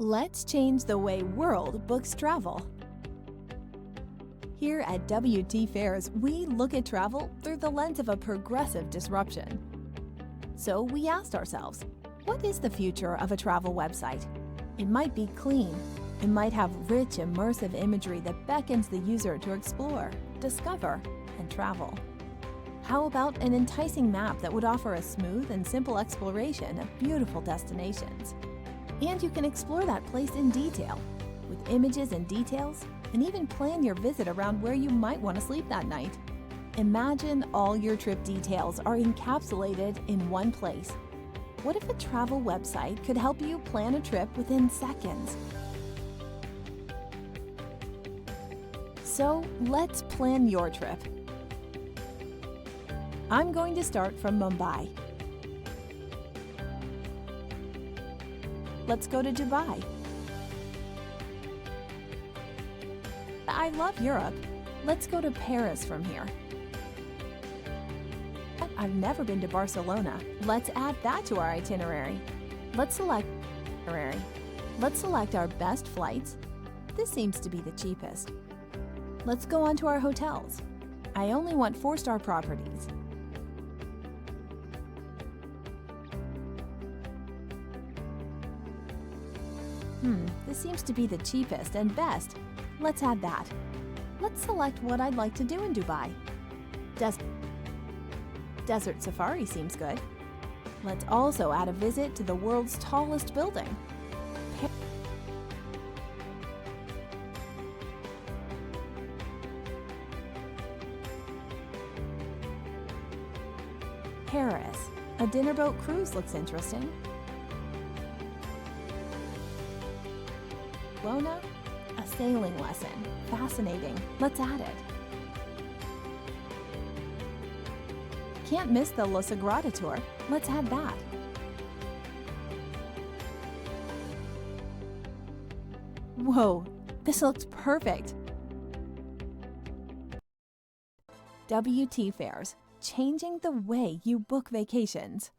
Let's change the way world books travel. Here at wtfares, we look at travel through the lens of a progressive disruption. So we asked ourselves, what is the future of a travel website? It might be clean. It might have rich, immersive imagery that beckons the user to explore, discover, and travel. How about an enticing map that would offer a smooth and simple exploration of beautiful destinations? And you can explore that place in detail, with images and details, and even plan your visit around where you might want to sleep that night. Imagine all your trip details are encapsulated in one place. What if a travel website could help you plan a trip within seconds? So let's plan your trip. I'm going to start from Mumbai. Let's go to Dubai. I love Europe. Let's go to Paris from here. I've never been to Barcelona. Let's add that to our itinerary. Let's select our best flights. This seems to be the cheapest. Let's go on to our hotels. I only want 4-star properties. This seems to be the cheapest and best. Let's add that. Let's select what I'd like to do in Dubai. Desert safari seems good. Let's also add a visit to the world's tallest building. Paris. A dinner boat cruise looks interesting. Barcelona, a sailing lesson. Fascinating. Let's add it. Can't miss the La Sagrada tour. Let's add that. Whoa, this looks perfect. wtfares, changing the way you book vacations.